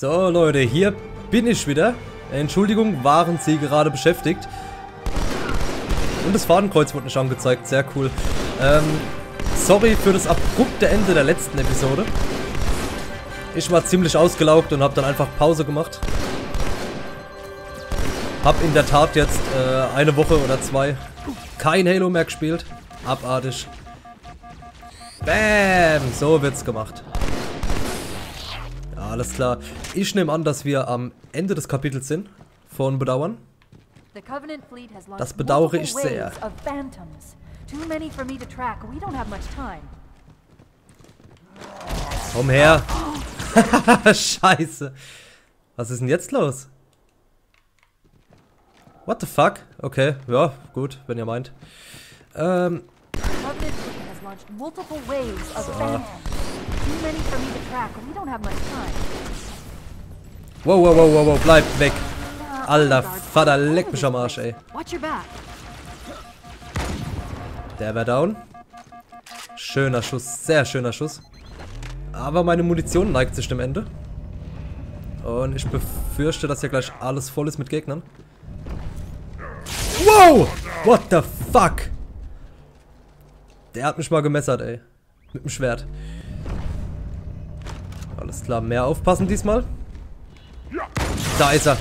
So Leute, hier bin ich wieder. Entschuldigung, waren Sie gerade beschäftigt? Und das Fadenkreuz wurde nicht angezeigt, sehr cool. Sorry für das abrupte Ende der letzten Episode. Ich war ziemlich ausgelaugt und habe dann einfach Pause gemacht. Hab in der Tat jetzt eine Woche oder zwei kein Halo mehr gespielt. Abartig. Bam! So wird's gemacht. Ja, alles klar. Ich nehme an, dass wir am Ende des Kapitels sind. Von Bedauern. Das bedauere ich sehr. Komm her. Scheiße. Was ist denn jetzt los? What the fuck? Okay, ja, gut, wenn ihr meint. So. Wow, bleib weg. Alter Vater, leck mich am Arsch, ey. Der wäre down. Schöner Schuss, sehr schöner Schuss. Aber meine Munition neigt sich dem Ende. Und ich befürchte, dass hier gleich alles voll ist mit Gegnern. Wow! What the fuck? Der hat mich mal gemessert, ey. Mit dem Schwert. Alles klar, mehr aufpassen diesmal. Da ist er.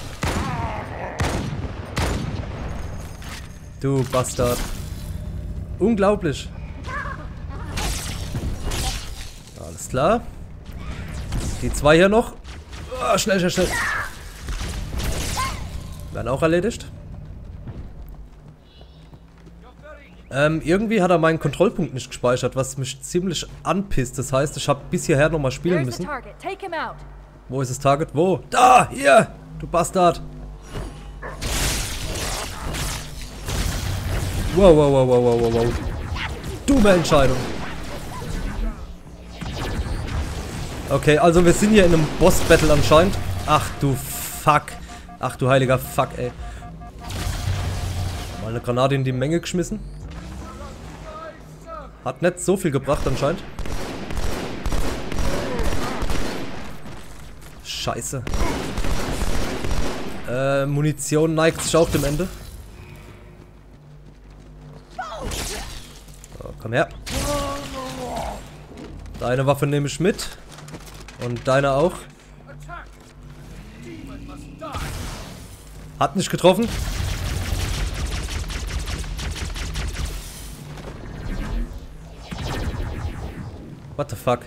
Du Bastard. Unglaublich. Alles klar. Die zwei hier noch. Oh, schnell. Werden auch erledigt. Irgendwie hat er meinen Kontrollpunkt nicht gespeichert, was mich ziemlich anpisst. Das heißt, ich habe bis hierher nochmal spielen müssen. Wo ist das Target? Wo? Da! Hier! Du Bastard! Wow. Dumme Entscheidung. Okay, also wir sind hier in einem Boss-Battle anscheinend. Ach du Fuck. Ach du heiliger Fuck, ey. Mal eine Granate in die Menge geschmissen. Hat nicht so viel gebracht anscheinend. Scheiße. Munition neigt sich auch dem Ende. So, komm her. Deine Waffe nehme ich mit. Und deine auch. Hat nicht getroffen. What the fuck?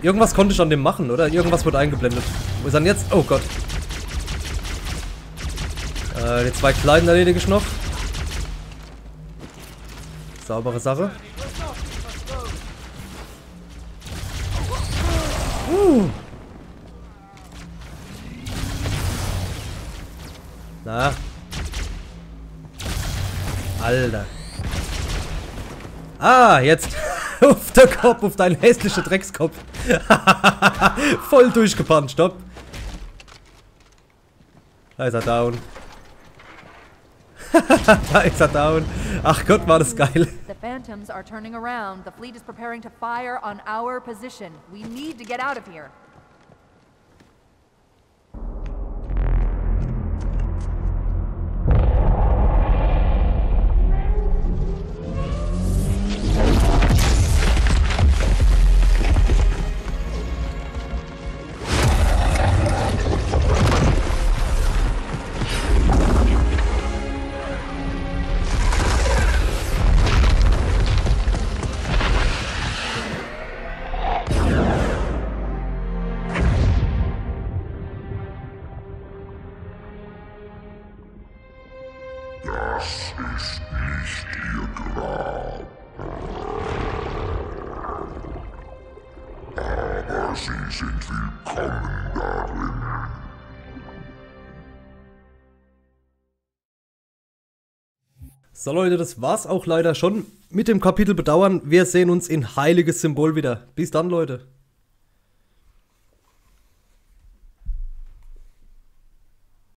Irgendwas konnte ich an dem machen, oder? Irgendwas wurde eingeblendet. Wo ist er denn jetzt? Oh Gott. Die zwei Kleinen erledige ich noch. Saubere Sache. Na. Alter. Ah, jetzt. Auf der Kopf, auf deinen hässlichen Dreckskopf. Voll durchgepannt, stopp. Da ist er down. Da ist er down. Ach Gott, war das geil. The Phantoms are turning around. The fleet is preparing to fire on our position. We need to get out of here. Das ist nicht ihr Grab. Aber sie sind willkommen darin. So Leute, das war's auch leider schon mit dem Kapitel Bedauern. Wir sehen uns in Heiliges Symbol wieder. Bis dann, Leute.